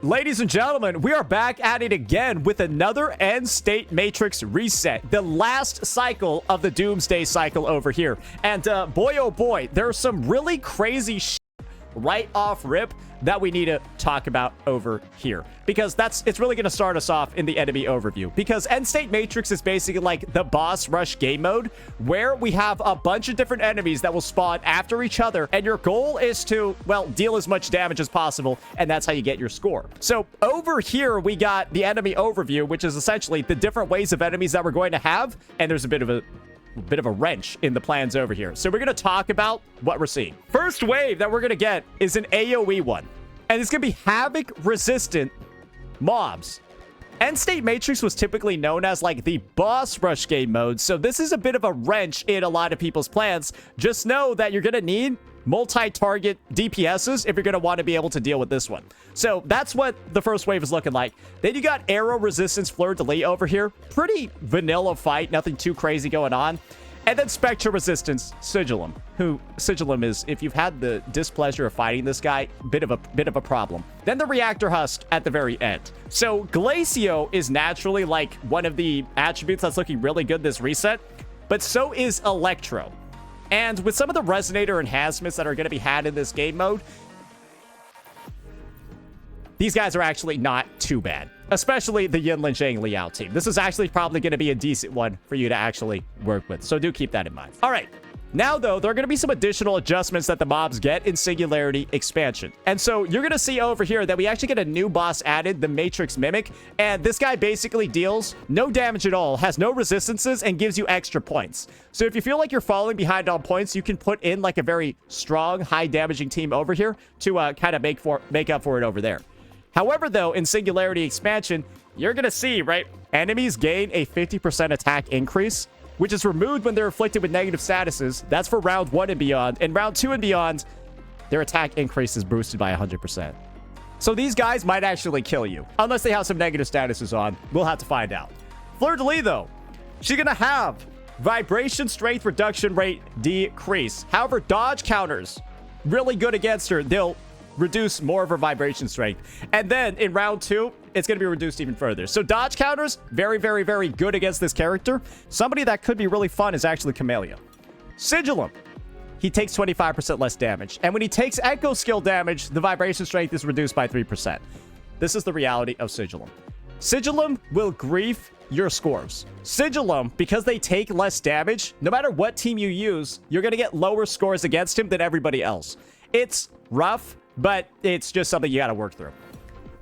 Ladies and gentlemen, we are back at it again with another Endstate Matrix reset. The last cycle of the Doomsday cycle over here. And boy, oh boy, there's some really crazy shit right off rip that we need to talk about over here, because it's really going to start us off in the enemy overview, because Endstate Matrix is basically like the boss rush game mode where we have a bunch of different enemies that will spawn after each other, and your goal is to, well, deal as much damage as possible, and that's how you get your score. So over here we got the enemy overview, which is essentially the different ways of enemies that we're going to have, and there's a bit of a wrench in the plans over here. So we're going to talk about what we're seeing. First wave that we're going to get is an AoE one, and it's going to be havoc resistant mobs. Endstate Matrix was typically known as like the boss rush game mode, so this is a bit of a wrench in a lot of people's plans. Just know that you're going to need multi-target DPSs if you're going to want to be able to deal with this one. So that's what the first wave is looking like. Then you got arrow resistance fleur-de-lis over here. Pretty vanilla fight, nothing too crazy going on. And then Spectre resistance Sigillum, who Sigillum is, if you've had the displeasure of fighting this guy, bit of a problem. Then the Reactor Husk at the very end. So Glacio is naturally like one of the attributes that's looking really good this reset, but so is Electro. And with some of the Resonator enhancements that are going to be had in this game mode, these guys are actually not too bad. Especially the Yinlin Zhang Liao team. This is actually probably going to be a decent one for you to actually work with. So do keep that in mind. All right. Now, though, there are going to be some additional adjustments that the mobs get in Singularity Expansion. And so you're going to see over here that we actually get a new boss added, the Matrix Mimic. And this guy basically deals no damage at all, has no resistances, and gives you extra points. So if you feel like you're falling behind on points, you can put in like a very strong, high-damaging team over here to kind of make up for it over there. However, though, in Singularity Expansion, you're going to see, right, enemies gain a 50% attack increase, which is removed when they're afflicted with negative statuses. That's for round 1 and beyond. And round 2 and beyond, their attack increase is boosted by 100%. So these guys might actually kill you, unless they have some negative statuses on. We'll have to find out. Fleur-de-Lis, though, she's going to have vibration strength reduction rate decrease. However, dodge counters, really good against her. They'll reduce more of her vibration strength. And then in round 2, it's going to be reduced even further. So dodge counters, very, very, very good against this character. Somebody that could be really fun is actually Camellia. Sigillum, he takes 25% less damage. And when he takes echo skill damage, the vibration strength is reduced by 3%. This is the reality of Sigillum. Sigillum will grief your scores. Sigillum, because they take less damage, no matter what team you use, you're going to get lower scores against him than everybody else. It's rough, but it's just something you got to work through.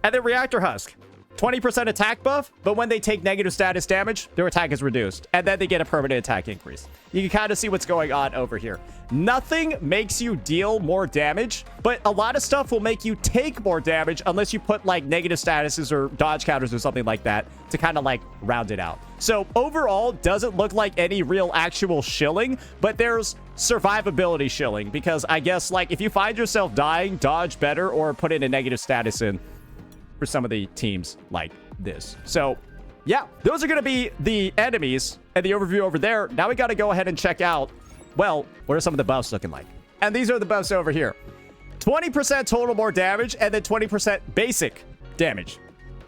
And then Reactor Husk, 20% attack buff, but when they take negative status damage, their attack is reduced. And then they get a permanent attack increase. You can kind of see what's going on over here. Nothing makes you deal more damage, but a lot of stuff will make you take more damage unless you put like negative statuses or dodge counters or something like that to kind of like round it out. So overall, doesn't look like any real actual shilling, but there's survivability shilling, because I guess like if you find yourself dying, dodge better or put in a negative status in for some of the teams like this. So yeah, those are going to be the enemies and the overview over there. Now we got to go ahead and check out, well, what are some of the buffs looking like? And these are the buffs over here. 20% total more damage and then 20% basic damage.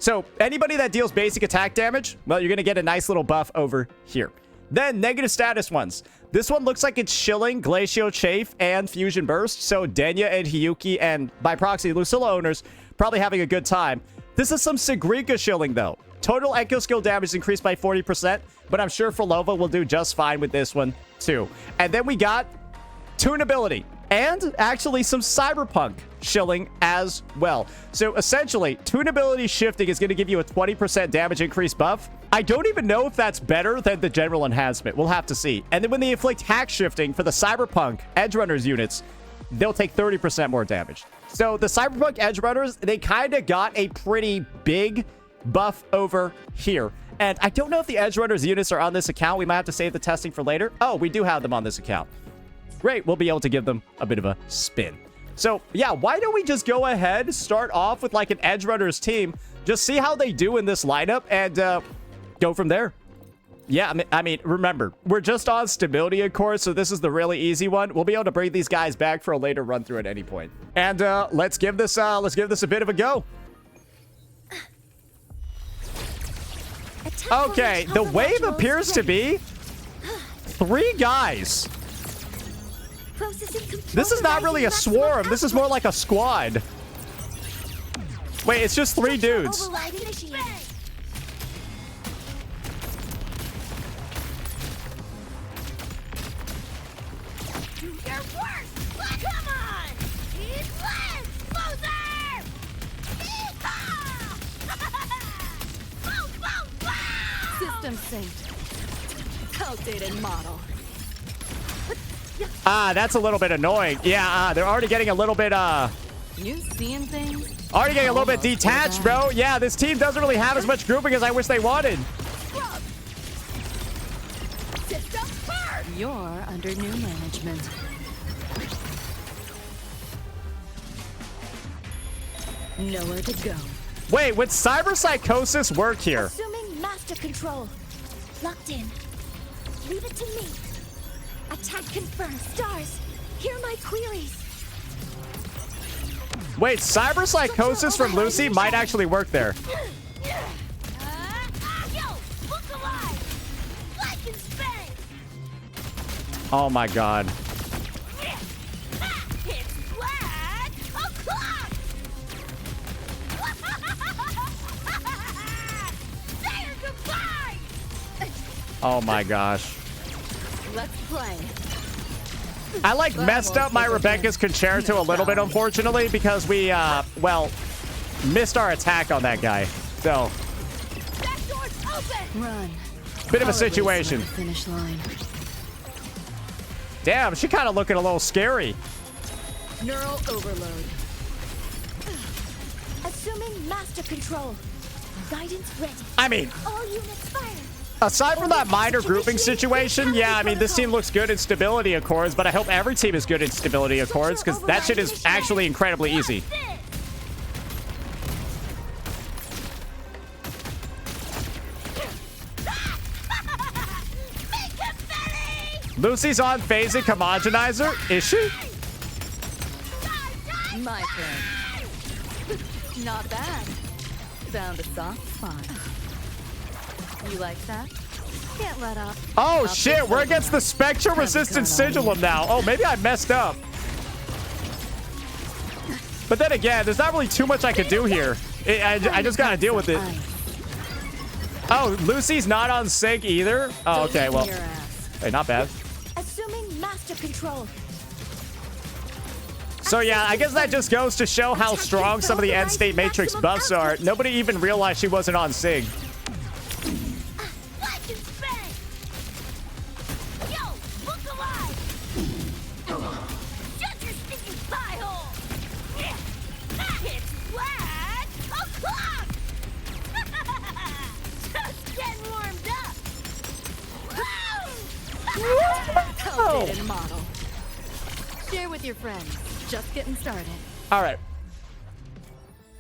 So anybody that deals basic attack damage, well, you're going to get a nice little buff over here. Then negative status ones. This one looks like it's shilling Glacio Chafe and Fusion Burst. So Denya and Hiyuki and by proxy Lucilla owners probably having a good time. This is some Segrika shilling though. Total echo skill damage increased by 40%, but I'm sure Phrolova will do just fine with this one too. And then we got tunability and actually some cyberpunk shilling as well. So essentially, tunability shifting is going to give you a 20% damage increase buff. I don't even know if that's better than the general enhancement. We'll have to see. And then when they inflict hack shifting for the cyberpunk Edgerunners units, they'll take 30% more damage. So the cyberpunk Edgerunners, they kind of got a pretty big buff over here. And I don't know if the Edgerunners units are on this account. We might have to save the testing for later. Oh, we do have them on this account. Great, we'll be able to give them a bit of a spin. So yeah, why don't we just go ahead, start off with like an Edgerunners team, just see how they do in this lineup and go from there. Yeah, I mean, remember, we're just on stability, of course, so this is the really easy one. We'll be able to bring these guys back for a later run through at any point. And let's give this a bit of a go. Okay, the wave appears to be 3 guys. This is not really a swarm. This is more like a squad. Wait, it's just 3 dudes. System synced. Outdated model. That's a little bit annoying. Yeah, they're already getting a little bit, You seeing things? already getting a little bit detached, bro. Yeah, this team doesn't really have as much grouping as I wish they wanted. You're under new management. Nowhere to go. Wait, would cyber psychosis work here? Assuming master control. Locked in. Leave it to me. Attack confirmed. Stars, hear my queries. Wait, cyber psychosis from Lucy might actually work there. Oh my god. Oh my gosh. Let's play. I like messed up my Rebecca's concerto a little bit, unfortunately, because we, well, missed our attack on that guy. So, Run. bit of a situation. Finish line. Damn, she kind of looking a little scary. Neural overload. Assuming master control. Guidance ready. I mean, All units fire. aside from that minor grouping situation, yeah, I mean, this team looks good in stability accords, but I hope every team is good in stability accords, because that shit is actually incredibly easy. Lucy's on phasing homogenizer. Is she? My turn. Not bad. Found a soft spot. You like that? Can't let up. Oh shit, we're against the Spectral Resistant Sigilum now. Oh, maybe I messed up. But then again, there's not really too much I could do here. I just gotta deal with it. Oh, Lucy's not on sync either? Oh, okay, well. Hey, not bad. Assuming master control. So yeah, I guess that just goes to show how strong some of the Endstate Matrix buffs are. Nobody even realized she wasn't on Sig. Outdated model. Share with your friends. Just getting started. All right.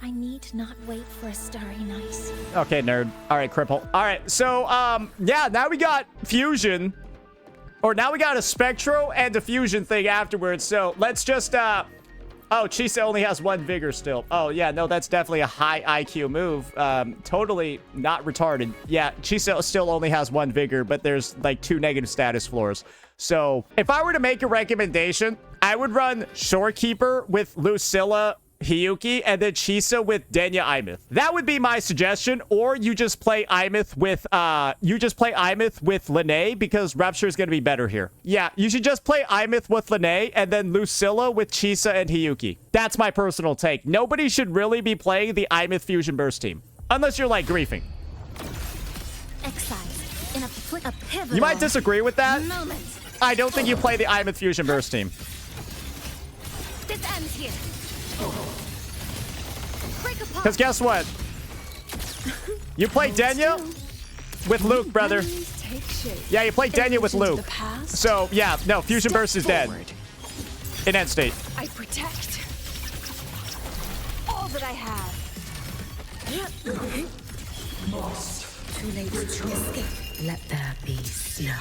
I need not wait for a starry night. Okay, nerd. All right, cripple. All right, so, yeah, now we got fusion. Or now we got a Spectro and a fusion thing afterwards. So let's just, oh, Chisa only has 1 vigor still. Oh, yeah, no, that's definitely a high IQ move. Totally not retarded. Yeah, Chisa still only has 1 vigor, but there's like 2 negative status floors. So if I were to make a recommendation, I would run Shorekeeper with Lucilla, Hiyuki, and then Chisa with Denya Aemeath. That would be my suggestion. Or you just play Aemeath with Lene, because Rupture is going to be better here. Yeah, you should just play Aemeath with Lene and then Lucilla with Chisa and Hiyuki. That's my personal take. Nobody should really be playing the Aemeath Fusion Burst team. Unless you're like griefing. Excise in a pivotal You might disagree with that. moment. I don't think you play the Aemeath Fusion Burst team. This ends here. Break apart. Because guess what? You play Denya with Luuk, brother. Take shape. Yeah, you play Denya with Luuk. So, yeah, no, Fusion Burst is dead. In Endstate. I protect all that I have. Too late to escape. Let there be snow.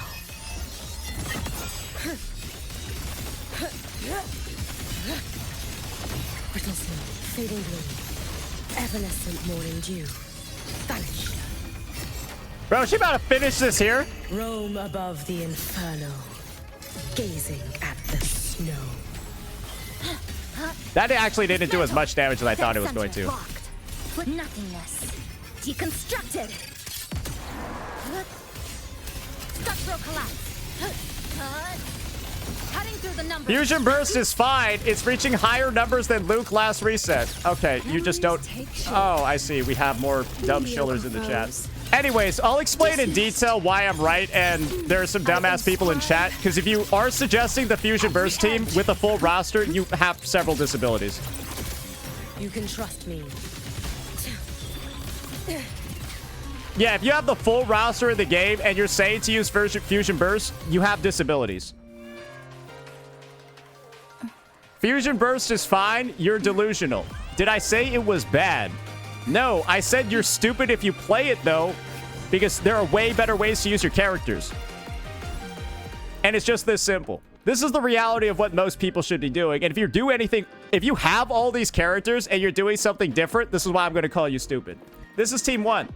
Brittle snow, fading gloom, evanescent morning dew. Vanish. Bro, she about to finish this here. Roam above the inferno, gazing at the snow. That actually didn't do as much damage as I thought it was going to. With nothingness. Deconstructed. Structural collapse. Cutting through the numbers. Fusion Burst is fine. It's reaching higher numbers than Luuk last reset. Okay, you just don't... Oh, I see. We have more dumb shillers in the chat. Anyways, I'll explain in detail why I'm right, and there are some dumbass people in chat, because if you are suggesting the Fusion Burst team with a full roster, you have several disabilities. You can trust me. Yeah, if you have the full roster in the game and you're saying to use Fusion Burst, you have disabilities. Fusion Burst is fine. You're delusional. Did I say it was bad? No, I said you're stupid if you play it, though, because there are way better ways to use your characters. And it's just this simple. This is the reality of what most people should be doing. And if you do anything, if you have all these characters and you're doing something different, this is why I'm going to call you stupid. This is Team 1.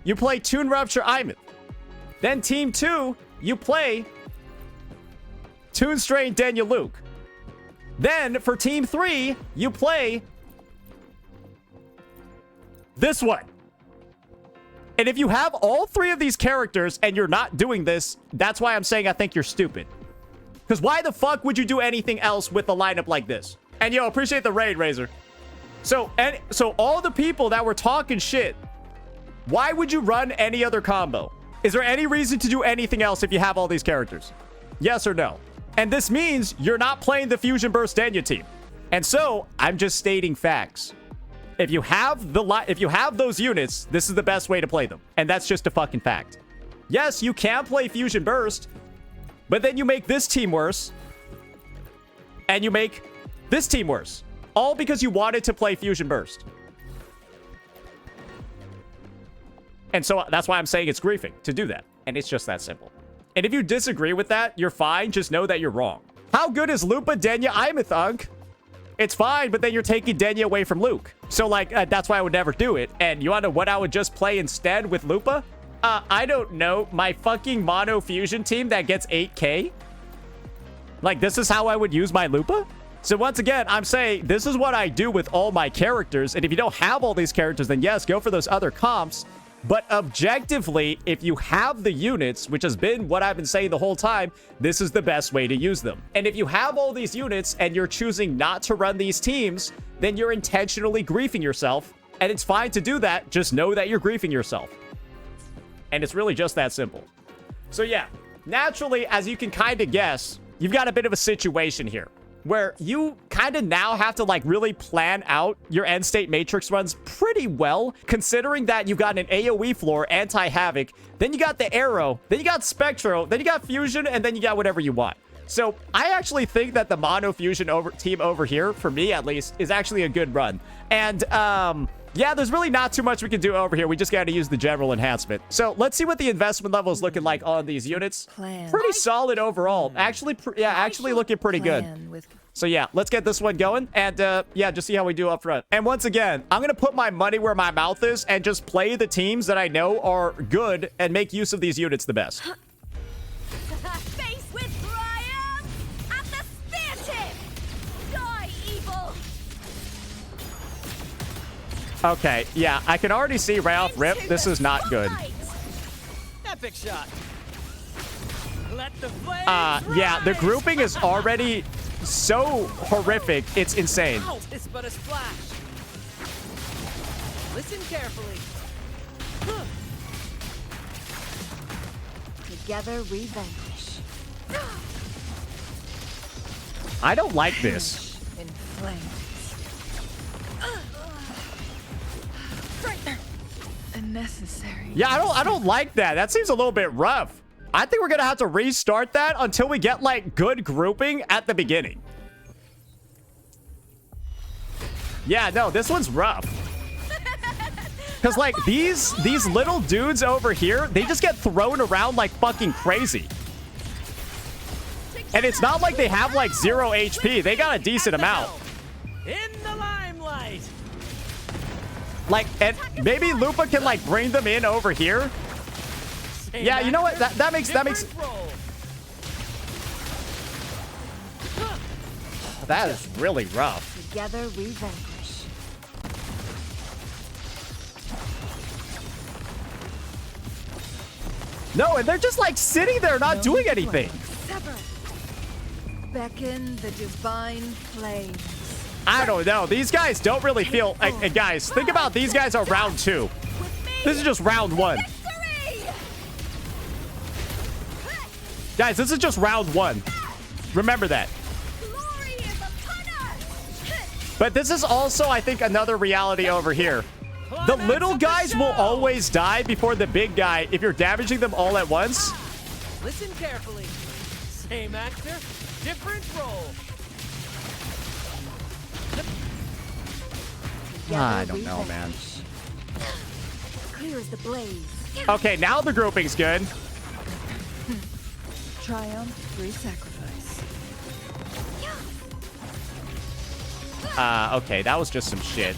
You play Toon Rupture Aemeath. Then Team 2, you play Toon Strain Denya Luuk. Then for Team 3, you play this one. And if you have all three of these characters and you're not doing this, that's why I'm saying I think you're stupid. Because why the fuck would you do anything else with a lineup like this? And yo, appreciate the raid, Razor. So all the people that were talking shit, why would you run any other combo? Is there any reason to do anything else if you have all these characters? Yes or no? And this means you're not playing the Fusion Burst Denya team. And so I'm just stating facts. If you have those units, this is the best way to play them. And that's just a fucking fact. Yes, you can play Fusion Burst, but then you make this team worse. And you make this team worse. All because you wanted to play Fusion Burst. And so that's why I'm saying it's griefing to do that. And it's just that simple. And if you disagree with that, you're fine. Just know that you're wrong. How good is Lupa Denya Aemeath, Unk? It's fine, but then you're taking Denya away from Luuk. So, like, that's why I would never do it. And you want to know what I would just play instead with Lupa? I don't know. My fucking mono fusion team that gets 8k? Like, this is how I would use my Lupa? So, once again, I'm saying this is what I do with all my characters. And if you don't have all these characters, then yes, go for those other comps. But objectively, if you have the units, which has been what I've been saying the whole time, this is the best way to use them. And if you have all these units and you're choosing not to run these teams, then you're intentionally griefing yourself. And it's fine to do that. Just know that you're griefing yourself. And it's really just that simple. So yeah, naturally, as you can kind of guess, you've got a bit of a situation here where you kind of now have to like really plan out your Endstate Matrix runs pretty well, considering that you've got an AoE floor, anti-havoc, then you got the arrow, then you got Spectro, then you got fusion, and then you got whatever you want. So I actually think that the mono fusion team over here, for me at least, is actually a good run. And yeah, there's really not too much we can do over here. We just got to use the general enhancement. So let's see what the investment level is looking like on these units. Pretty solid overall. Actually, actually looking pretty good. So yeah, let's get this one going. And yeah, just see how we do up front. And once again, I'm going to put my money where my mouth is and just play the teams that I know are good and make use of these units the best. Face with triumph at the spear tip! Die, evil! Okay, yeah, I can already see right off rip, this is not good. Epic shot. Let the Yeah, the grouping is already so horrific, it's insane. It's but a splash. Listen carefully. Together we vanquish. I don't like this. In flames. Unnecessary. Yeah, I don't like that. That seems a little bit rough. I think we're gonna have to restart that until we get like good grouping at the beginning. Yeah, no, this one's rough. Because like these little dudes over here, they just get thrown around like fucking crazy. And it's not like they have like 0 HP. They got a decent amount. In the limelight. Like, and maybe Lupa can like bring them in over here. Yeah, you know what? That makes Different roll. that is really rough. Together we vanquish. No, and they're just like sitting there not doing anything. Sever. Beckon the divine flames. I don't know. These guys don't really feel... guys, think about these guys are round 2. This is just round 1. Guys, this is just round 1. Remember that. Glory is upon us. But this is also, I think, another reality over here. The little guys will always die before the big guy if you're damaging them all at once. Listen carefully. Same actor, different role. I don't know, man. Clear as the blaze. Okay, now the grouping's good. Triumph through sacrifice. Okay, that was just some shit.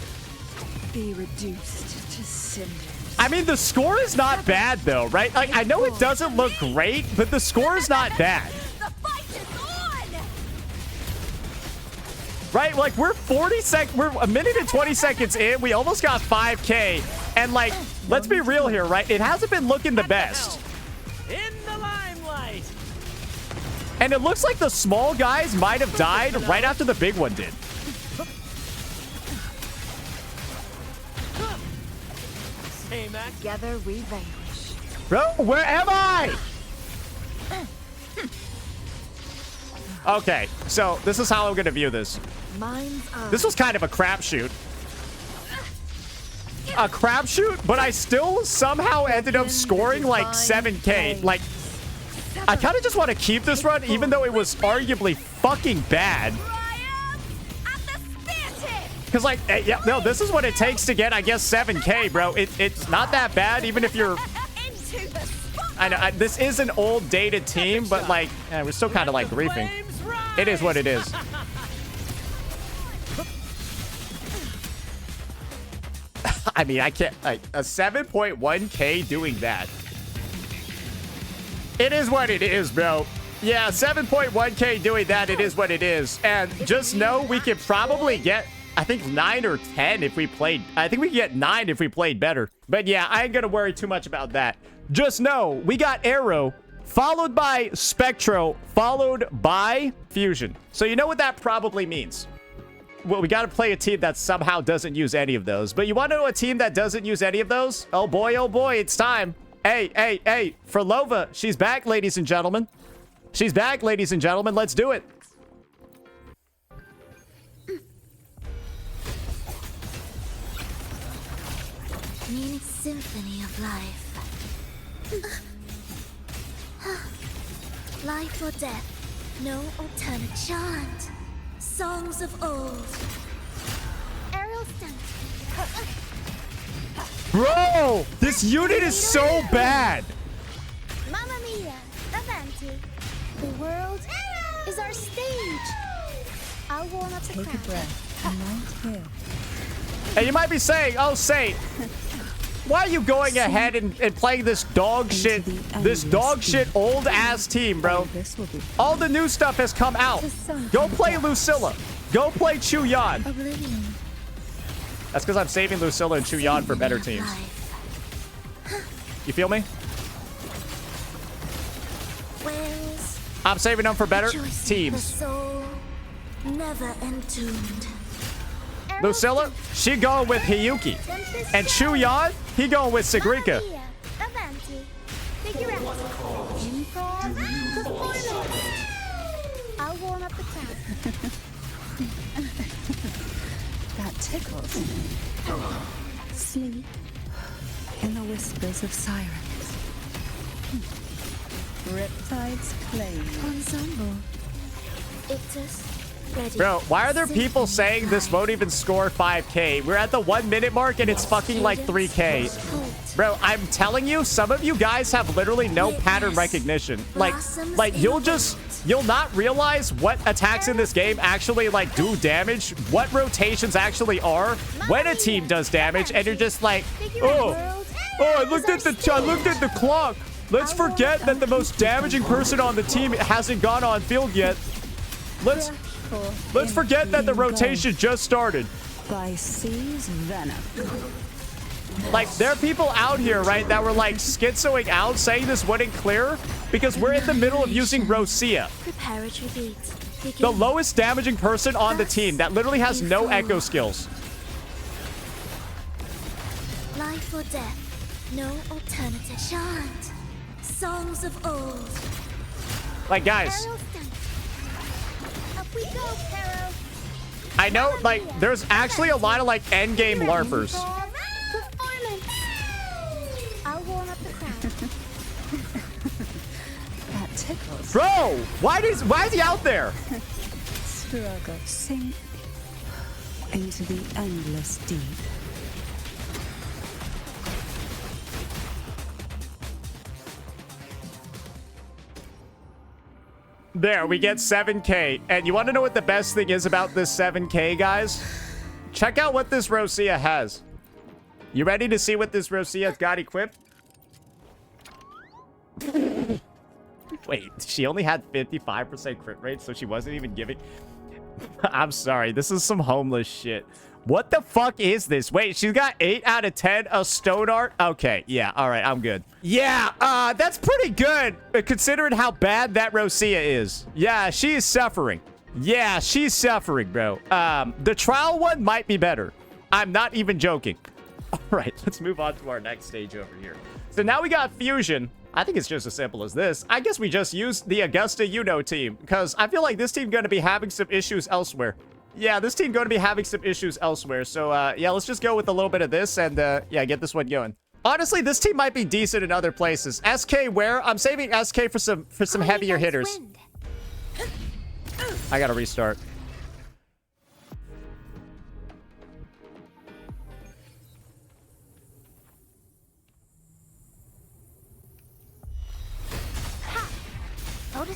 Be reduced to cinders. I mean, the score is not bad, though, right? Like, I know it doesn't look great, but the score is not bad. The fight is on! Right? Like, we're a minute and 20 seconds in. We almost got 5K. And, like, let's be real here, right? It hasn't been looking the best. In the limelight. And it looks like the small guys might have died right after the big one did. Same actor. Together we vanquish. Bro, where am I? Okay, so this is how I'm going to view this. Mind's eye. This was kind of a crapshoot. A crapshoot, but I still somehow ended up scoring like 7K. Like, I kind of just want to keep this run, even though it was arguably fucking bad. Because, like, yeah, no, this is what it takes to get, I guess, 7K, bro. It's not that bad, even if you're... I know, this is an old, dated team, but, like, we're still kind of, like, griefing. It is what it is. I mean, I can't... Like, a 7.1K doing that. It is what it is, bro. Yeah, 7.1K doing that, it is what it is. And just know we could probably get... I think 9 or 10 if we played. I think we could get 9 if we played better. But yeah, I ain't gonna worry too much about that. Just know we got Arrow, followed by Spectro, followed by Fusion. So you know what that probably means. Well, we gotta play a team that somehow doesn't use any of those. But you wanna know a team that doesn't use any of those? Oh boy, it's time. Hey, Phrolova, she's back, ladies and gentlemen. She's back, ladies and gentlemen. Let's do it. Mean symphony of life. Life or death, no alternate chant. Songs of old. Aerial stunt. Bro, this unit is so bad. Mamma mia, avanti. The world is our stage. I'll warm up the crowd. Take a breath. I'm right here. And you might be saying, oh, Saint, why are you going ahead and playing this dog shit old ass team, bro? All the new stuff has come out. Go play Lucilla. Go play Chu Yan. Oblivion. That's because I'm saving Lucilla and Chu Yan for better teams. You feel me? Where's I'm saving them for better the teams. soul never entombed. Lucilla, she going with Hiyuki. And Chu Yan, he going with Segrika. Avanti. Figure out. Improv performance. I'll warm up the crowd. That tickles. Sleep in the whispers of sirens. Riptides claim. Ensemble. Ictus. Ready. Bro, why are there people saying this won't even score 5K? We're at the 1 minute mark and it's fucking like 3K. Bro, I'm telling you, some of you guys have literally no pattern recognition. Like you'll not realize what attacks in this game actually like do damage, what rotations actually are when a team does damage, and you're just like, oh, I looked at the clock. Let's forget that the most damaging person on the team hasn't gone on field yet. Let's forget that the rotation just started. By sea's venom. Like, there are people out here, right, that were like schizoing out, saying this wouldn't clear because we're in the middle of using Rosia, Preparatory beats. the lowest damaging person on the team that literally has no echo skills. Life or death, no alternative. Chant songs of old. Like, guys, Peril stand. Up we go, Peril. I know, like, there's actually a lot of like endgame LARPers. Performance. I'll warm up the crowd. That tickles. Bro, why is he out there? Struggle. Sink into the endless deep. There, we get 7K. And you want to know what the best thing is about this 7K, guys? Check out what this Rosia has. You ready to see what this Rosia's got equipped? Wait, she only had 55% crit rate, so she wasn't even giving... I'm sorry, this is some homeless shit. What the fuck is this? Wait, she's got 8 out of 10, a stone art? Okay, yeah, all right, I'm good. Yeah, that's pretty good, considering how bad that Rosia is. Yeah, she is suffering. Yeah, she's suffering, bro. The trial one might be better. I'm not even joking. All right, let's move on to our next stage over here. So now we got Fusion. I think it's just as simple as this. I guess we just use the Augusta team, because I feel like this team going to be having some issues elsewhere. Yeah, this team going to be having some issues elsewhere. So, yeah, let's just go with a little bit of this and, yeah, get this one going. Honestly, this team might be decent in other places. SK where? I'm saving SK for some heavier hitters. I gotta restart.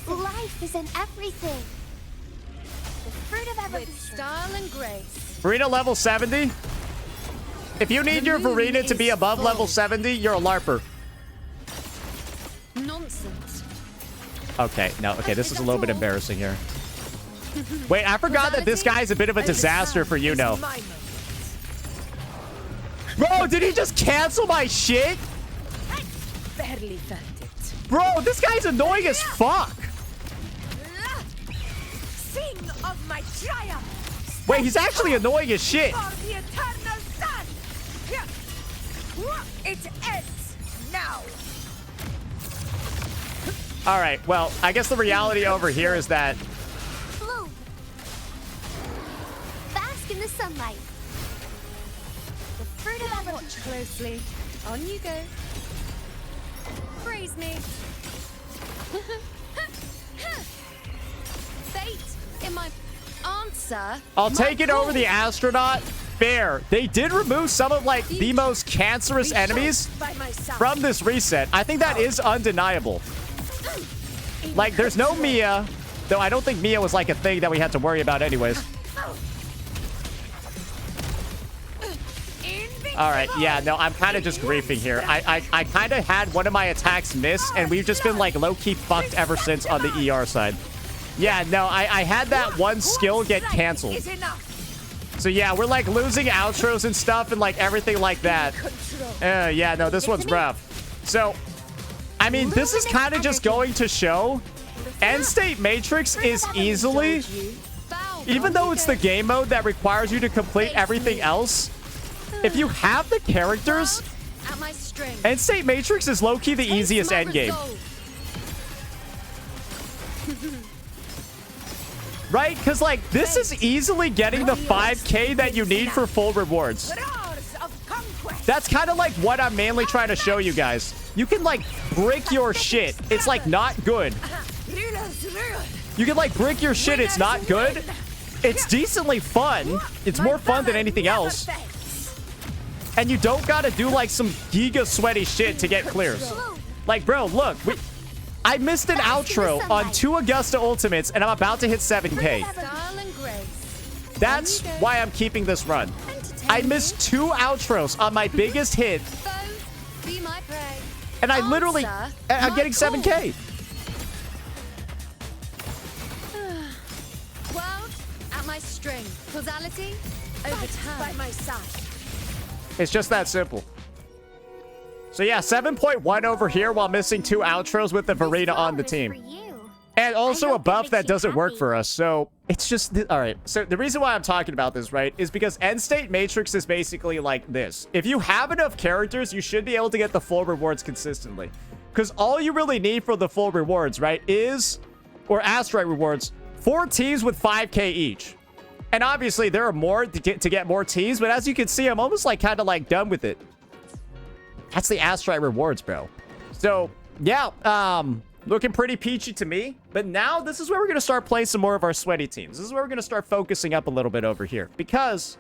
Life is in everything. The fruit of evolution. With style and grace. Verena level 70? If you need your Verena to be above level 70, you're a LARPer. Nonsense. Okay, no, okay, this is a little bit embarrassing here. Wait, I forgot that this guy is a bit of a disaster for you know. Bro, did he just cancel my shit? Barely felt it. Bro, this guy's annoying as fuck. Sing of my triumph. Wait, he's actually annoying as shit. For the eternal sun. It ends now. All right, well, I guess the reality over here is that... Bloom. Bask in the sunlight. The fruit of evolution. Watch closely. On you go. Praise me. Fate in my answer. I'll take it over the astronaut. Fair. They did remove some of, like, the most cancerous enemies from this reset. I think that is undeniable. Like, there's no Mia, though I don't think Mia was, like, a thing that we had to worry about anyways. All right, yeah, no, I'm kind of just griefing here. I kind of had one of my attacks miss, and we've just been, like, low-key fucked ever since on the ER side. Yeah, no, I had that one skill get canceled. So, yeah, we're, like, losing outros and stuff and, like, everything like that. Yeah, no, this one's rough. So, I mean, this is kind of just going to show Endstate Matrix is easily, even though it's the game mode that requires you to complete everything else, if you have the characters, Endstate Matrix is low-key the easiest endgame. Right? Because, like, this is easily getting the 5K that you need for full rewards. That's kind of like what I'm mainly trying to show you guys. You can, like, brick your shit. It's, like, not good. You can, like, brick your shit. It's not good. It's decently fun. It's more fun than anything else. And you don't gotta do, like, some giga sweaty shit to get clears. Like, bro, look. I missed an outro on 2 Augusta Ultimates, and I'm about to hit 7K. That's why I'm keeping this run. I missed 2 outros on my biggest hit. And I literally, I'm getting 7K. World at my string. Causality overturned. By my side. It's just that simple. So yeah, 7.1 over here while missing 2 outros with the Varina on the team. And also a buff that doesn't work for us. So it's just, all right. So the reason why I'm talking about this, right, is because Endstate Matrix is basically like this. If you have enough characters, you should be able to get the full rewards consistently. Because all you really need for the full rewards, right, is, or asteroid rewards, 4 teams with 5K each. And obviously there are more to get more teams, but as you can see, I'm almost like kind of like done with it. That's the asteroid rewards, bro. So yeah, looking pretty peachy to me. But now this is where we're going to start playing some more of our sweaty teams. This is where we're going to start focusing up a little bit over here. Because,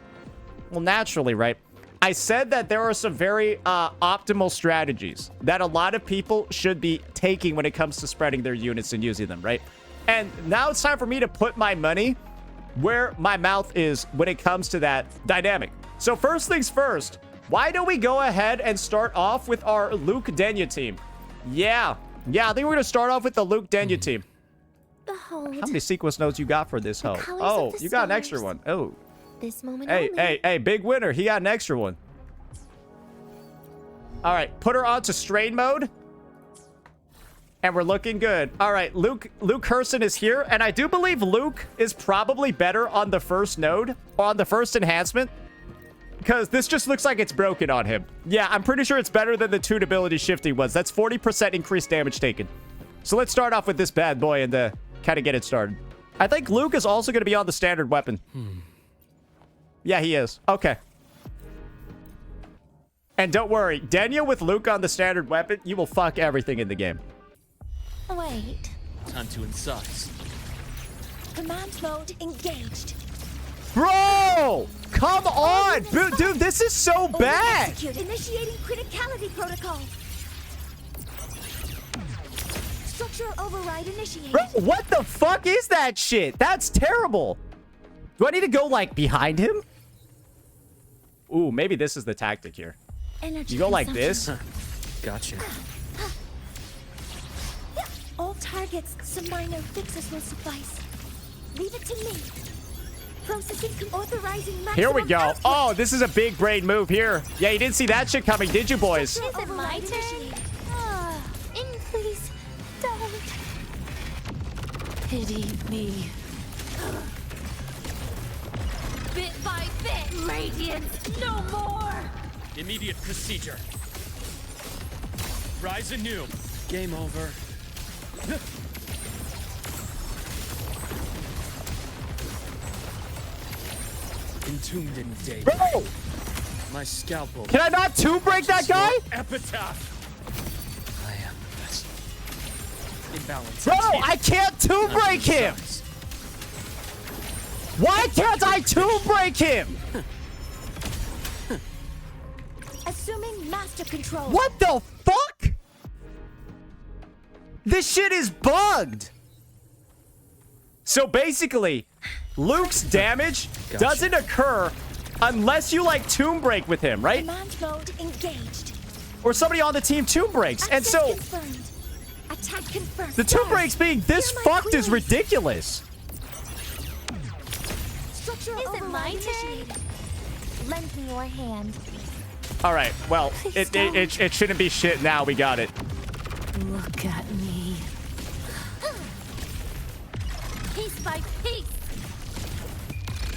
well, naturally, right? I said that there are some very optimal strategies that a lot of people should be taking when it comes to spreading their units and using them, right? And now it's time for me to put my money where my mouth is when it comes to that dynamic. So first things first, why don't we go ahead and start off with our Luuk Denya team? Yeah, I think we're going to start off with the Luuk Denya team. Behold. How many sequence nodes you got for this hoe? colors Oh, of the you got an stars. extra one. Oh. This moment Hey, only. hey, big winner. He got an extra one. All right, put her onto strain mode. And we're looking good. All right, Luuk Herson is here. And I do believe Luuk is probably better on the first node, or on the first enhancement. Because this just looks like it's broken on him. Yeah, I'm pretty sure it's better than the tunability shifting was. That's 40% increased damage taken. So let's start off with this bad boy and kind of get it started. I think Luuk is also going to be on the standard weapon. Yeah, he is. Okay. And don't worry, Denya with Luuk on the standard weapon, you will fuck everything in the game. Wait. Time to incise. Command mode engaged. Bro! Come on! Dude, this is so bad! Execute. Initiating criticality protocol. Structural override initiated. Bro, what the fuck is that shit? That's terrible. Do I need to go, like, behind him? Ooh, maybe this is the tactic here. Energy You go like consumption. this. Gotcha. All targets, some minor fixes will suffice. Leave it to me. Processing authorizing maximum Here we go. output. Oh, this is a big brain move here. Yeah, you didn't see that shit coming, did you, boys? Is it my turn? Please, don't. Pity me. Bit by bit, radiance, no more. Immediate procedure. Rise anew. Game over. Entombed in day. Bro! My scalpel. Can I not two break that guy? Epitaph. I am the best. Imbalance. Bro, I can't two break him! Why can't I two break him? Assuming master control. What the fuck? This shit is bugged. So basically, Luke's damage doesn't occur unless you like tomb break with him, right? Command mode engaged. Or somebody on the team tomb breaks. And Access so confirmed. Attack confirmed. the tomb breaks being this Hear my fucked is queries. ridiculous. Structural Is it override my turn? initiated. Lend me your hand. All right, well, Please it shouldn't be shit now. We got it. Look at me. Piece by piece.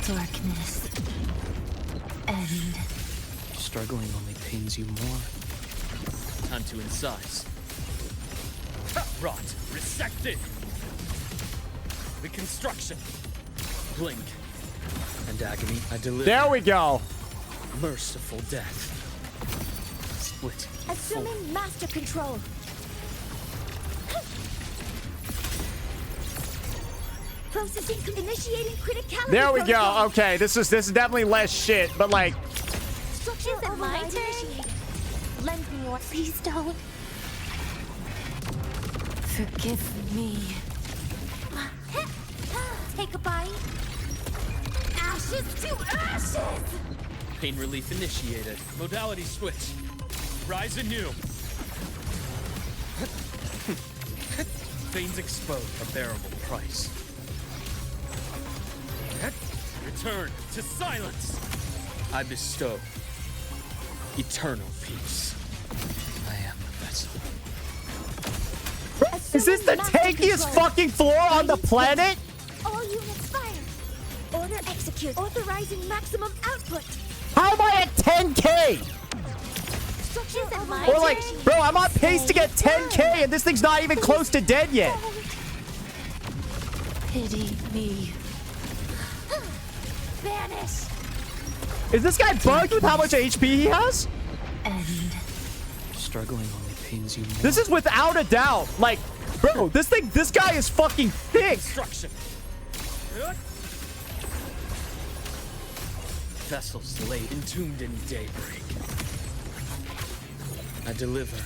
Darkness. End. Struggling only pains you more. Time to incise. Rot. Resected. Reconstruction. Blink. And agony. I deliver. There we go. Merciful death. Split. Assuming master control. Processing. Initiating criticality. There we go. protocol. Okay, this is definitely less shit, but like, Structural Is it my override turn? initiated. Lend me your. Please don't. Forgive me. Take a bite. Ashes to ashes! Pain relief initiated. Modality switch. Rise anew. Veins expose a bearable price. Return to silence. I bestow eternal peace. I am the vessel. Is this the tankiest fucking floor on the planet? All units fire. Order execute. Authorizing maximum output. How am I at 10k? Structures and mine. Or like, bro, I'm on pace to get 10k and this thing's not even close to dead yet. Pity me. Vanish. Is this guy bugged with how much HP he has? Struggling only pains you more. This is without a doubt. Like, bro, this guy is fucking thick. Destruction. Vessels laid entombed in daybreak. I deliver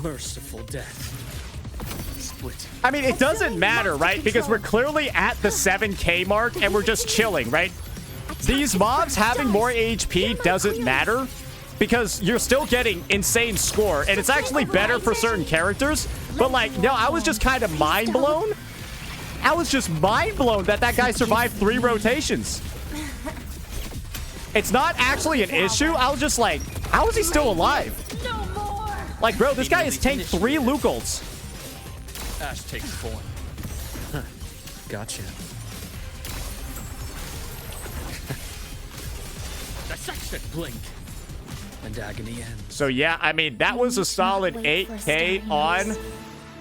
merciful death. Split. I mean, it doesn't matter, right? Because we're clearly at the 7k mark and we're just chilling, right? These mobs having more HP doesn't matter because you're still getting insane score and it's actually better for certain characters. But like, no, I was just kind of mind blown. I was just mind blown that that guy survived 3 rotations. It's not actually an issue. I was just like, how is he still alive? No more. Like, bro, this guy has tanked 3 Luuk ults. Ash takes form. Huh. Gotcha. Dissection blink. And agony ends. So yeah, I mean, that was a solid 8k on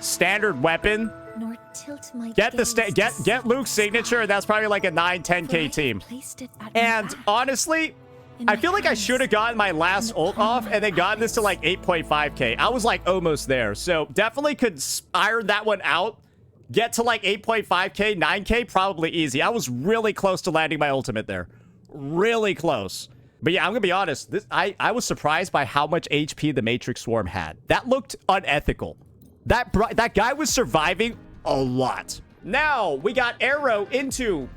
standard weapon. Nor tilt my Get the gaze get Luke's signature. That's probably like a 9-10k team. placed it at And my honestly, I feel like I should have gotten my last ult off and then gotten this to like 8.5k. I was like almost there. So definitely could iron that one out. Get to like 8.5k, 9k, probably easy. I was really close to landing my ultimate there. Really close. But yeah, I'm gonna be honest. I was surprised by how much HP the Matrix Swarm had. That looked unethical. That guy was surviving a lot. Now we got Arrow into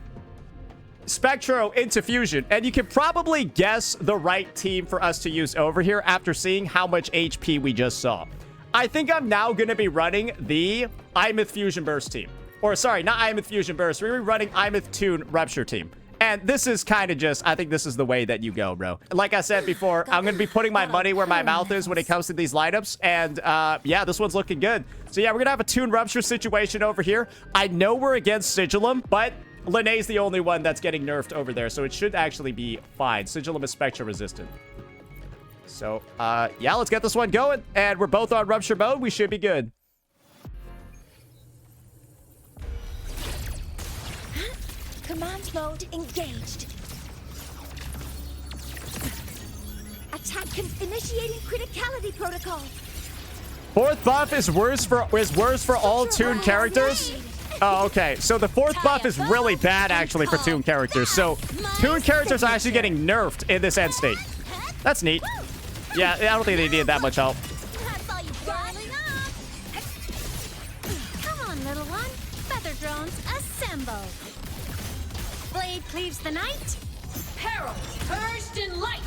Spectro into Fusion, and you can probably guess the right team for us to use over here after seeing how much HP we just saw. I think I'm now going to be running the Aemeath Fusion Burst team. Or sorry, not Aemeath Fusion Burst. We're going to be running Aemeath Toon Rupture team. And this is kind of just, I think this is the way that you go, bro. Like I said before, I'm going to be putting my money where my mouth is when it comes to these lineups. And yeah, this one's looking good. So yeah, we're going to have a Toon Rupture situation over here. I know we're against Sigillum, but Linnea's the only one that's getting nerfed over there. So it should actually be fine. Sigillum is Spectra resistant. So yeah, let's get this one going. And we're both on Rupture mode. We should be good. Command mode engaged. Attack initiating criticality protocol. 4th buff is worse for all Toon characters. Oh, okay. So the 4th buff is really bad actually for Toon characters. So Toon characters are actually getting nerfed in this end state. That's neat. Yeah, I don't think they needed that much help. Come on, little one. Feather drones assemble. Blade cleaves the night. Peril purged in light.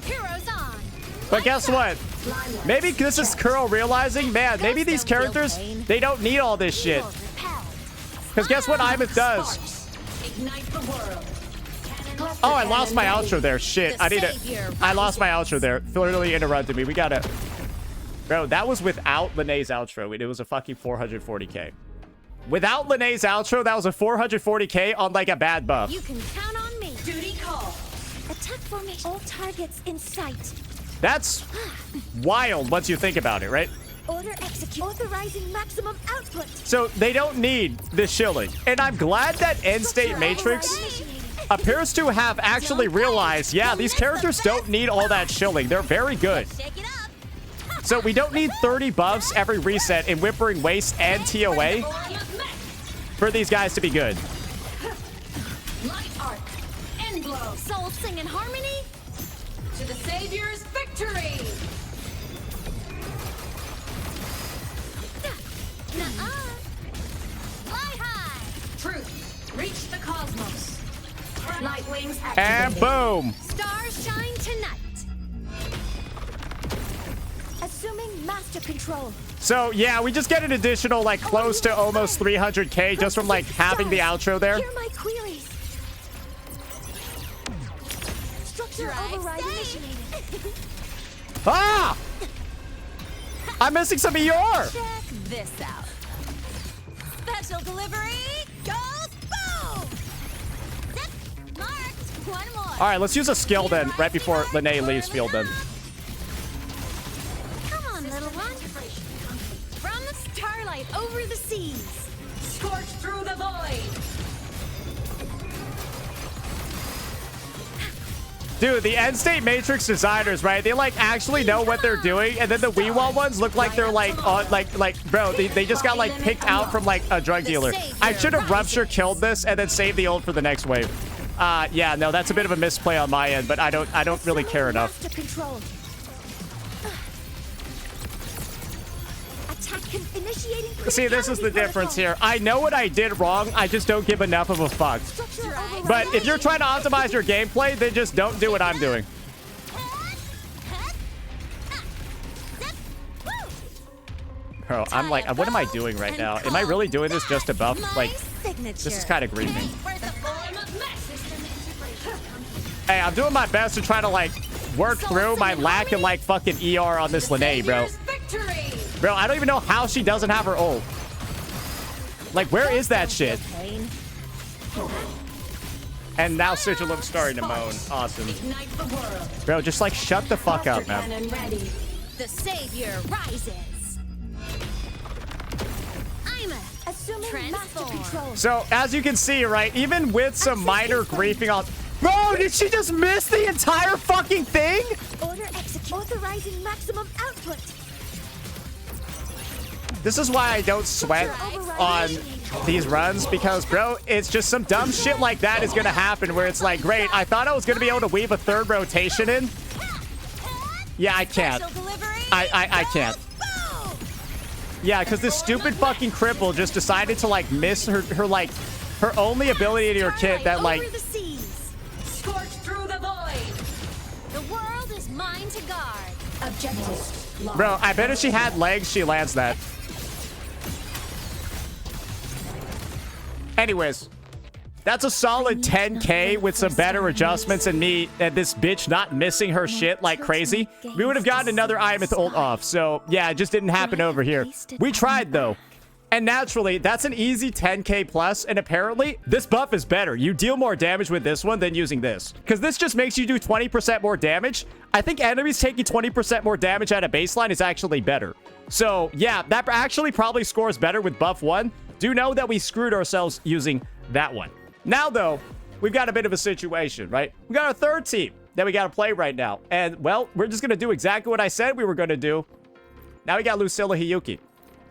Heroes on. But guess what? Maybe this is Curl realizing, man, maybe these characters, they don't need all this shit. Because guess what Aemeath does? Ignite the world. Oh, I lost my outro there. Shit. I lost my outro there. Literally interrupted me. We gotta... Bro, that was without Linnea's outro. It was a fucking 440k. Without Linnea's outro, that was a 440k on like a bad buff. You can count on me. Duty call. Attack formation. All targets in sight. That's wild once you think about it, right? Order execute. Authorizing maximum output. So they don't need this shilling. And I'm glad that Endstate Matrix appears to have actually realized, yeah, these characters don't need all that shilling. They're very good. Shake it up. So we don't need 30 buffs every reset in Wuthering Waves and TOA for these guys to be good. Light arc. End blow. Soul sing in harmony. To the Savior's victory. Nuh-uh. Fly high. Truth. Reach the cosmos. Light wings And activated. boom. Stars shine tonight. Assuming master control. So, yeah, we just get an additional, like, close to almost 300k just from, like, having the outro there. Hear my queries. Structure override initiated. Ah! I'm missing some ER. Check this out. Special delivery goes boom! Zip, marked. One more. All right, let's use a skill then, right before Lene leaves field then. Come on, little one. From the starlight over the seas. Scorch through the void. Dude, the Endstate Matrix designers, right? They like actually know what they're doing, and then the Weewall ones look like they're like on bro, they just got like picked out from like a drug dealer. I should have rupture killed this and then saved the ult for the next wave. Yeah, no, that's a bit of a misplay on my end, but I don't really care enough. See, this is the difference here. I know what I did wrong. I just don't give enough of a fuck. But if you're trying to optimize your gameplay, then just don't do what I'm doing. Bro, I'm like, what am I doing right now? Am I really doing this just to buff? Like, this is kind of grieving. Hey, I'm doing my best to try to, like, work through my lack of, like, fucking ER on this Lene, bro. Bro, I don't even know how she doesn't have her ult. Like, where is that shit? And now Sigilum's starting to moan. Awesome. Bro, just, like, shut the fuck up, man. The savior rises. Aemeath, assuming master control. So, as you can see, right, even with some minor griefing on... Bro, did she just miss the entire fucking thing? Order execute. Authorizing maximum output. This is why I don't sweat on these runs, because, bro, it's just some dumb shit like that is going to happen where it's like, great, I thought I was going to be able to weave a third rotation in. Yeah, I can't. I can't. Yeah, because this stupid fucking cripple just decided to, like, miss her only ability in your kit that, like... Scorch through the void. The world is mine to guard. Objective. Bro, I bet if she had legs, she lands that. Anyways, that's a solid 10k with some better adjustments and me and this bitch not missing her shit like crazy. We would have gotten another Aemeath ult off. So, yeah, it just didn't happen over here. We tried, though. And naturally, that's an easy 10k plus, and apparently, this buff is better. You deal more damage with this one than using this. Because this just makes you do 20% more damage. I think enemies taking 20% more damage at a baseline is actually better. So, yeah, that actually probably scores better with buff 1. Do know that we screwed ourselves using that one. Now, though, we've got a bit of a situation, right? We got our third team that we got to play right now. And, well, we're just going to do exactly what I said we were going to do. Now we got Lucilla Hiyuki.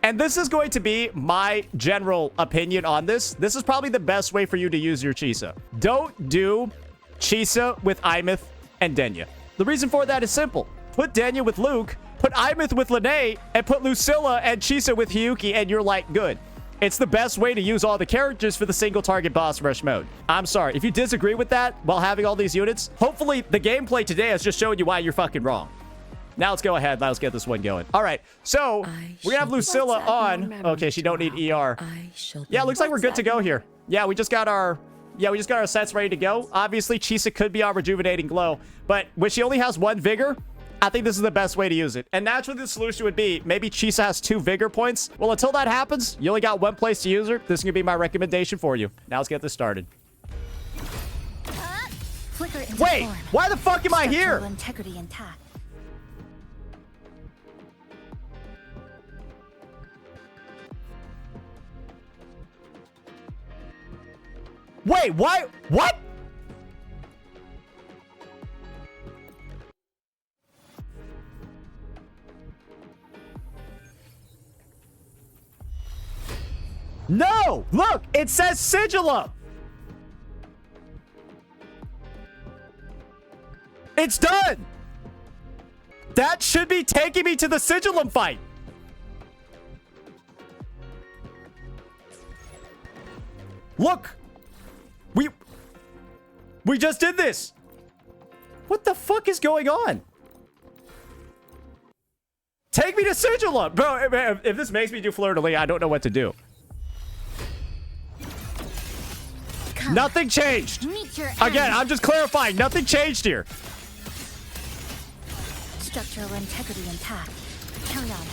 And this is going to be my general opinion on this. This is probably the best way for you to use your Chisa. Don't do Chisa with Aemeath and Denya. The reason for that is simple. Put Denya with Luuk, put Aemeath with Lene, and put Lucilla and Chisa with Hiyuki, and you're like, good. It's the best way to use all the characters for the single target boss rush mode. I'm sorry, if you disagree with that while having all these units, hopefully the gameplay today has just shown you why you're fucking wrong. Now let's go ahead. Let's get this one going. All right. So we're gonna have Lucilla on. Okay, she don't need ER. Yeah, looks like we're good to go here. Yeah, we just got our sets ready to go. Obviously, Chisa could be our rejuvenating glow, but when she only has 1 vigor, I think this is the best way to use it. And naturally, the solution would be maybe Chisa has 2 vigor points. Well, until that happens, you only got 1 place to use her. This is gonna be my recommendation for you. Now let's get this started. Wait, why the fuck am I here? Integrity intact. Wait, why? What? No! Look! It says Sigilum! It's done! That should be taking me to the Sigilum fight! Look! We just did this! What the fuck is going on? Take me to Sigilla. Bro, if this makes me do fleur-de-lis, I don't know what to do. Come, Nothing changed. meet your Again, end. I'm just clarifying. Nothing changed here. Structural integrity intact. Carry on.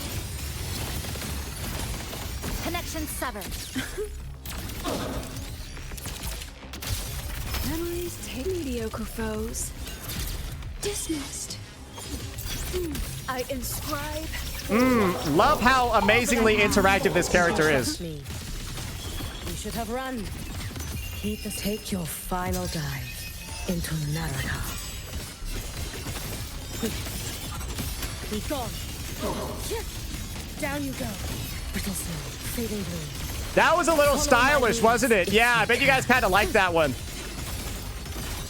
Connection severed. Memories take mediocre foes. Dismissed. I inscribe. Love how amazingly interactive this character is. Me. You should have run. Keep us take your final dive into Naraka. Be gone. Down you go. Brittle snow, fading blue. That was a little stylish, wasn't it? Yeah, I bet you guys kind of liked that one.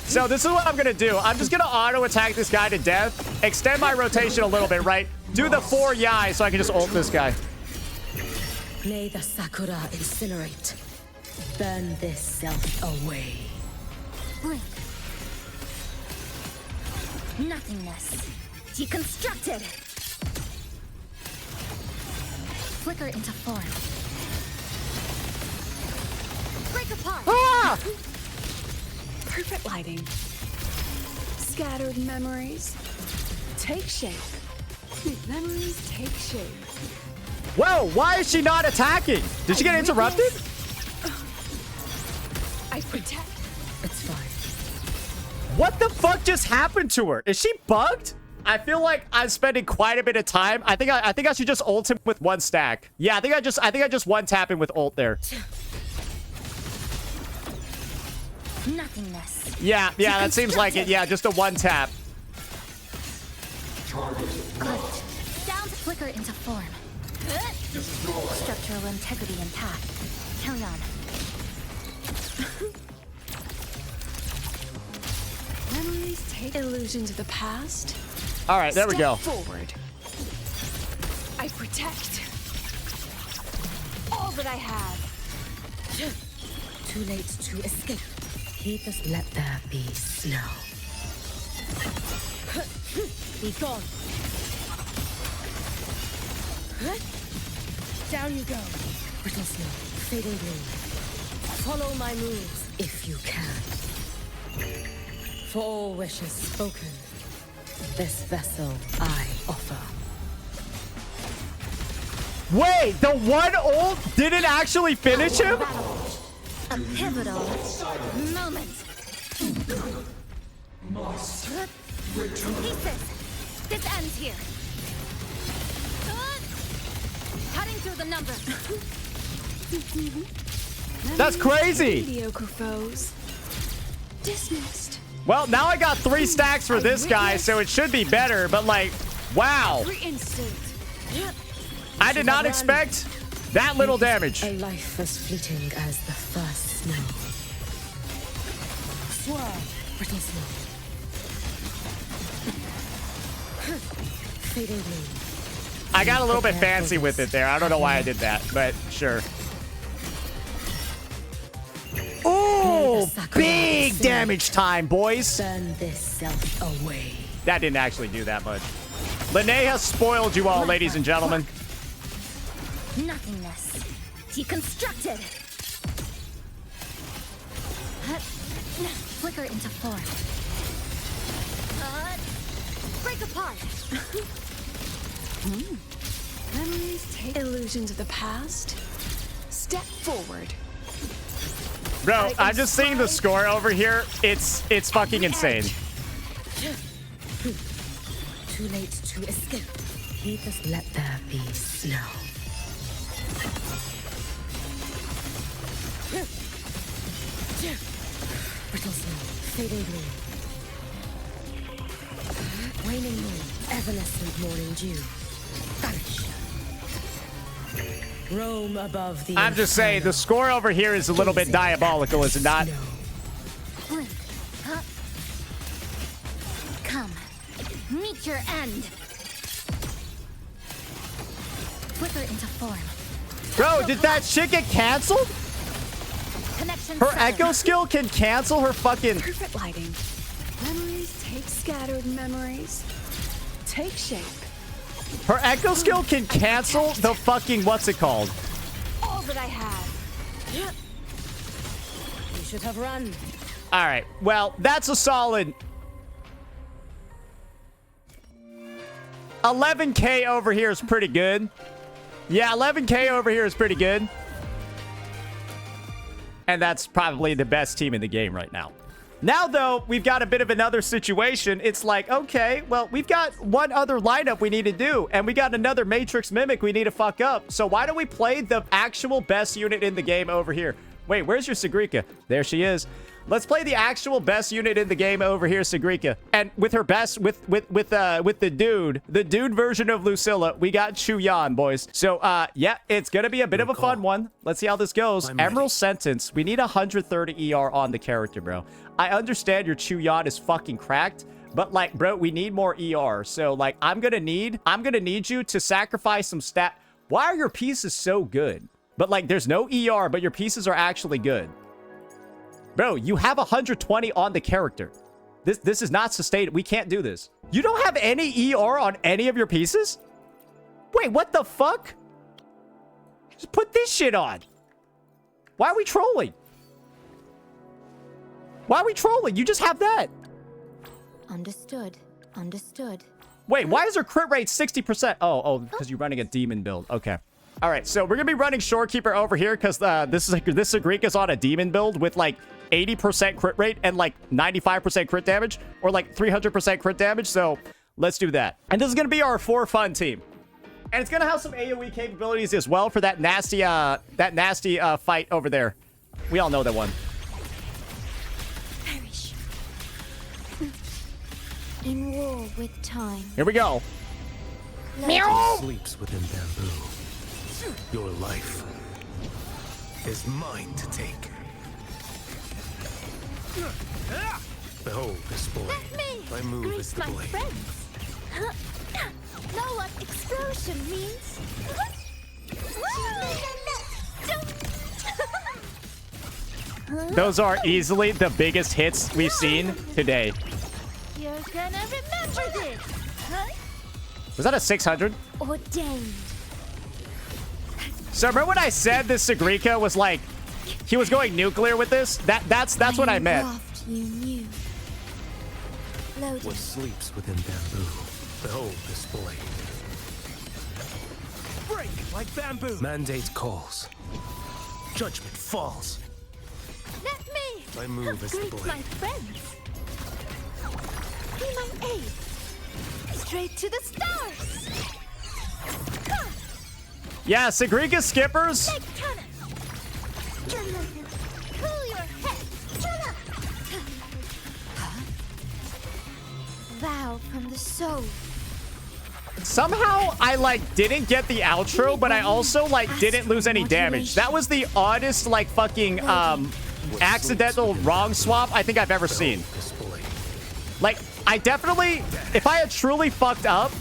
So this is what I'm going to do. I'm just going to auto-attack this guy to death. Extend my rotation a little bit, right? Do the 4 yai so I can just ult this guy. May the Sakura incinerate. Burn this self away. Blink. Nothingness. Deconstructed. Flicker into form. Break apart. Ah! Perfect lighting. Scattered memories. Take shape. Memories take shape. Whoa, why is she not attacking? Did she get interrupted? I protect. It's fine. What the fuck just happened to her? Is she bugged? I feel like I'm spending quite a bit of time. I think I should just ult him with 1 stack. Yeah, I think I just one tap him with ult there. Nothingness. Yeah, that seems like it. Yeah, just a 1 tap. Good. Down to flicker into form. Structural integrity intact. Carry on. Memories take illusions of the past. All right, there we go. Step forward. I protect all that I have. Too late to escape. Keep us let there be snow. Be gone. Down you go. Brittle snow, fading blue. Follow my moves if you can. For all wishes spoken, this vessel I offer. Wait, the 1 ult didn't actually finish him? A pivotal moment. Pieces. This ends here. Cutting through the number. That's crazy. Mediocre foes. Dismissed. Well, now I got 3 stacks for this guy, so it should be better, but like, wow. Every instant. I did not expect that little damage. A life as fleeting as the first snow. Swirl, brittle snow. Fading blue. I got a little bit fancy with it there. I don't know why I did that, but sure. Ooh, big damage time, boys. Burn this self away. That didn't actually do that much. Linnea spoiled you all, ladies and gentlemen. Nothingness. Deconstructed. Flicker into form. Break apart. Memories take illusions of the past. Step forward. Bro, I'm just seeing the score over here. It's fucking insane. Too late to escape. Keep us let there be snow. Brittle snow, fading blue. Waning moon, evanescent morning dew. Vanish. Roam above the I'm just saying, the score over here is a little bit diabolical, is it not? Blink. Come. Meet your end. Flicker into form. Bro, did that shit get canceled? Connection Her severed. echo skill can cancel her fucking... Perfect lighting. Memories take scattered memories. Take shape. Her echo skill can cancel the fucking, what's it called? All that I have. You should have run. All right. Well, that's a solid 11K over here is pretty good. Yeah, 11K over here is pretty good. And that's probably the best team in the game right now. Now, though, we've got a bit of another situation. It's like, okay, well, we've got one other lineup we need to do, and we got another Matrix Mimic we need to fuck up. So why don't we play the actual best unit in the game over here? Wait, where's your Segrika? There she is. Let's play the actual best unit in the game over here, Segrika. And with her best, with the dude version of Lucilla, we got Chuyan, boys. So, yeah, it's gonna be a bit of a fun one. Let's see how this goes. Emerald Sentence. We need 130 ER on the character, bro. I understand your Chuyan is fucking cracked, but like, bro, we need more ER. So, like, I'm gonna need you to sacrifice some stat. Why are your pieces so good? But like, there's no ER, but your pieces are actually good. Bro, you have 120 on the character. This is not sustained. We can't do this. You don't have any ER on any of your pieces? Wait, what the fuck? Just put this shit on. Why are we trolling? Why are we trolling? You just have that. Understood. Understood. Wait, why is her crit rate 60%? Oh, because you're running a demon build. Okay. All right, so we're going to be running Shorekeeper over here because this Segrika's on a demon build with like 80% crit rate and like 95% crit damage or like 300% crit damage. So let's do that. And this is going to be our for fun team. And it's going to have some AoE capabilities as well for that nasty fight over there. We all know that one. Perish. In war with time. Here we go. Meow. Sleeps within bamboo. Your life is mine to take. Behold this boy. Let me My move greet is the my blade. friends. Know what explosion means? Those are easily the biggest hits we've seen today. You're gonna remember this. Was that a 600? Ordained. So remember when I said this Segrika was like, he was going nuclear with this? That's what I meant. Craft you knew. Loaded. What sleeps within bamboo? Behold this blade. Break like bamboo. Mandate calls. Judgment falls. Let me My move is the greet blade. my friends. Be my aid. Straight to the stars. Yeah, Segrika skippers. Take Tana. Cool your head. Vow from the soul. Somehow I like didn't get the outro, but I also like didn't lose any damage. That was the oddest like fucking accidental wrong swap I think I've ever seen. Like, I definitely, if I had truly fucked up,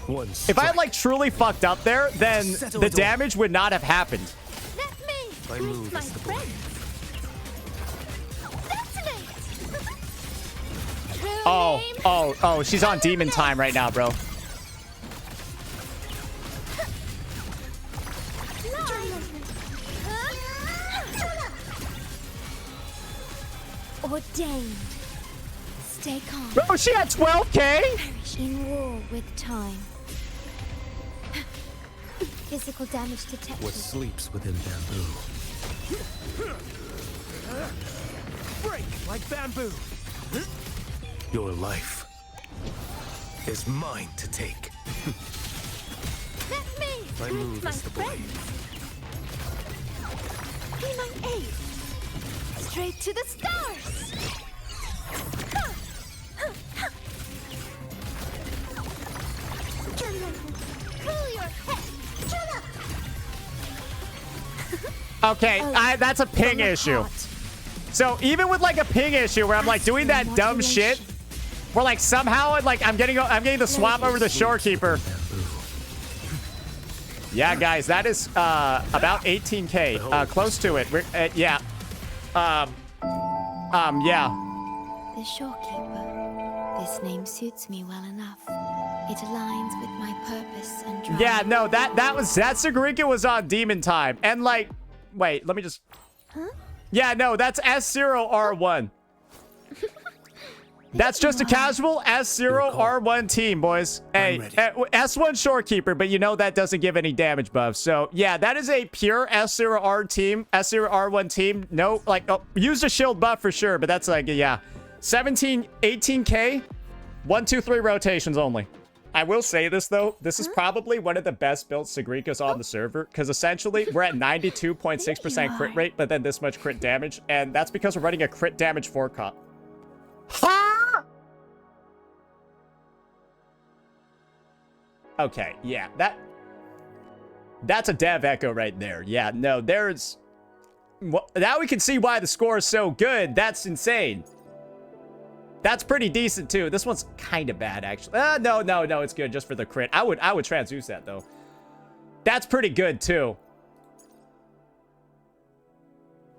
if I had like truly fucked up there, then the damage would not have happened. Let me My greet move my is the blade. friends. Detonate. True Oh, she's on demon time right now, bro. Ordained. Stay calm. Bro, she had 12K? In war with time. Physical damage detected. What sleeps within bamboo? Break like bamboo. Your life is mine to take. Let me My greet move my is the blade. friends. Be my aid. Straight to the stars. Cool your head. Okay, that's a ping From the issue. heart. So even with like a ping issue where I'm like doing that dumb shit, where like somehow like I'm getting the swap over the Shorekeeper. Yeah, guys, that is about 18K, close to it. We're, yeah, yeah. The Shorekeeper. This name suits me well enough. It aligns with my purpose Yeah, no, that Segrika was on demon time. And like, wait, let me just... Huh? Yeah, no, that's S0R1. That's just a casual S0R1 team, boys. Hey, S1 shorekeeper, but you know that doesn't give any damage buff. So, yeah, that is a pure S0R team, S0R1 team. No, like, oh, used a shield buff for sure, but that's like, yeah. 17, 18k, 1, 2, 3 rotations only. I will say this, though. This is probably one of the best built Segrikas on the server, because essentially we're at 92.6% crit rate, but then this much crit damage, and that's because we're running a crit damage 4 comp. Ha! Okay, yeah, that's a dev echo right there. Yeah, no, there's... Well, now we can see why the score is so good. That's insane. That's pretty decent, too. This one's kind of bad, actually. No, it's good just for the crit. I would transduce that, though. That's pretty good, too.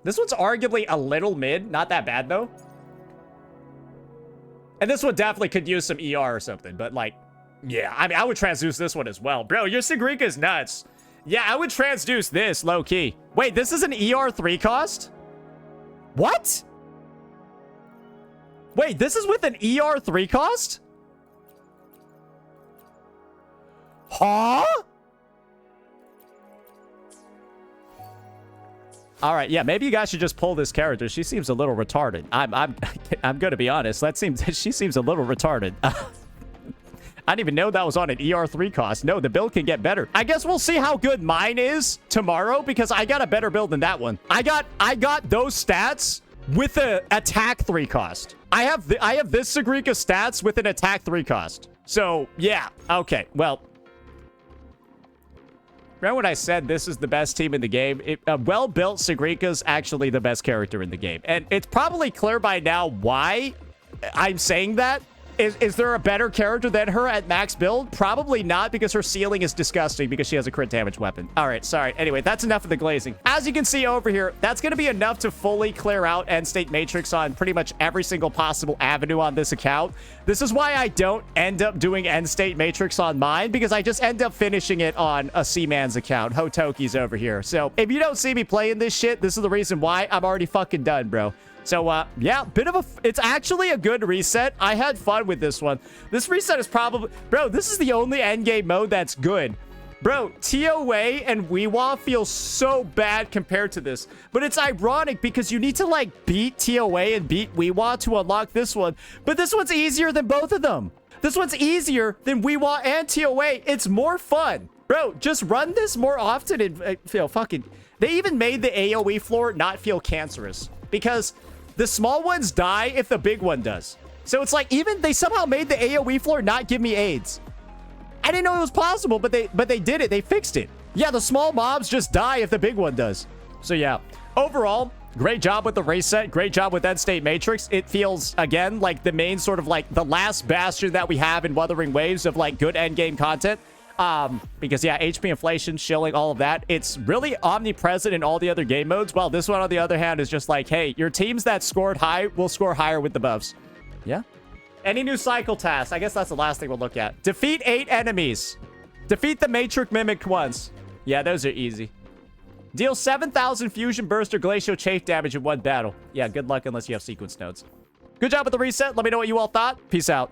This one's arguably a little mid. Not that bad, though. And this one definitely could use some ER or something, but, like... Yeah, I mean, I would transduce this one as well. Bro, your Segrika is nuts. Yeah, I would transduce this, low-key. Wait, this is an ER3 cost? What? Wait, this is with an ER3 cost? Huh? All right, yeah, maybe you guys should just pull this character. She seems a little retarded. I'm gonna be honest. She seems a little retarded. I didn't even know that was on an ER3 cost. No, the build can get better. I guess we'll see how good mine is tomorrow, because I got a better build than that one. I got those stats with an attack 3 cost. I have this Segrika stats with an attack 3 cost. So, yeah. Okay, well. Remember when I said this is the best team in the game? A well-built Segrika's actually the best character in the game. And it's probably clear by now why I'm saying that. Is there a better character than her at max build? Probably not, because her ceiling is disgusting because she has a crit damage weapon. All right, sorry. Anyway, that's enough of the glazing. As you can see over here, that's going to be enough to fully clear out Endstate Matrix on pretty much every single possible avenue on this account. This is why I don't end up doing Endstate Matrix on mine, because I just end up finishing it on a Seaman's account. Hotoki's over here. So if you don't see me playing this shit, this is the reason why. I'm already fucking done, bro. So, yeah, it's actually a good reset. I had fun with this one. This reset is probably... Bro, this is the only endgame mode that's good. Bro, TOA and Weewa feel so bad compared to this. But it's ironic because you need to, like, beat TOA and beat Weewa to unlock this one. But this one's easier than both of them. This one's easier than Weewa and TOA. It's more fun. Bro, just run this more often and feel fucking... They even made the AoE floor not feel cancerous. Because... the small ones die if the big one does. So it's like, even they somehow made the AoE floor not give me AIDS. I didn't know it was possible, but they did it. They fixed it. Yeah, the small mobs just die if the big one does. So yeah, overall, great job with the reset. Great job with Endstate Matrix. It feels, again, like the main sort of like the last bastion that we have in Wuthering Waves of like good endgame content. Because yeah, HP inflation, shilling, all of that, it's really omnipresent in all the other game modes. While this one, on the other hand, is just like, hey, your teams that scored high will score higher with the buffs. Yeah. Any new cycle tasks? I guess that's the last thing we'll look at. Defeat 8 enemies. Defeat the Matrix Mimic once. Yeah, those are easy. Deal 7,000 fusion burst or glacial chafe damage in one battle. Yeah, good luck unless you have sequence nodes. Good job with the reset. Let me know what you all thought. Peace out.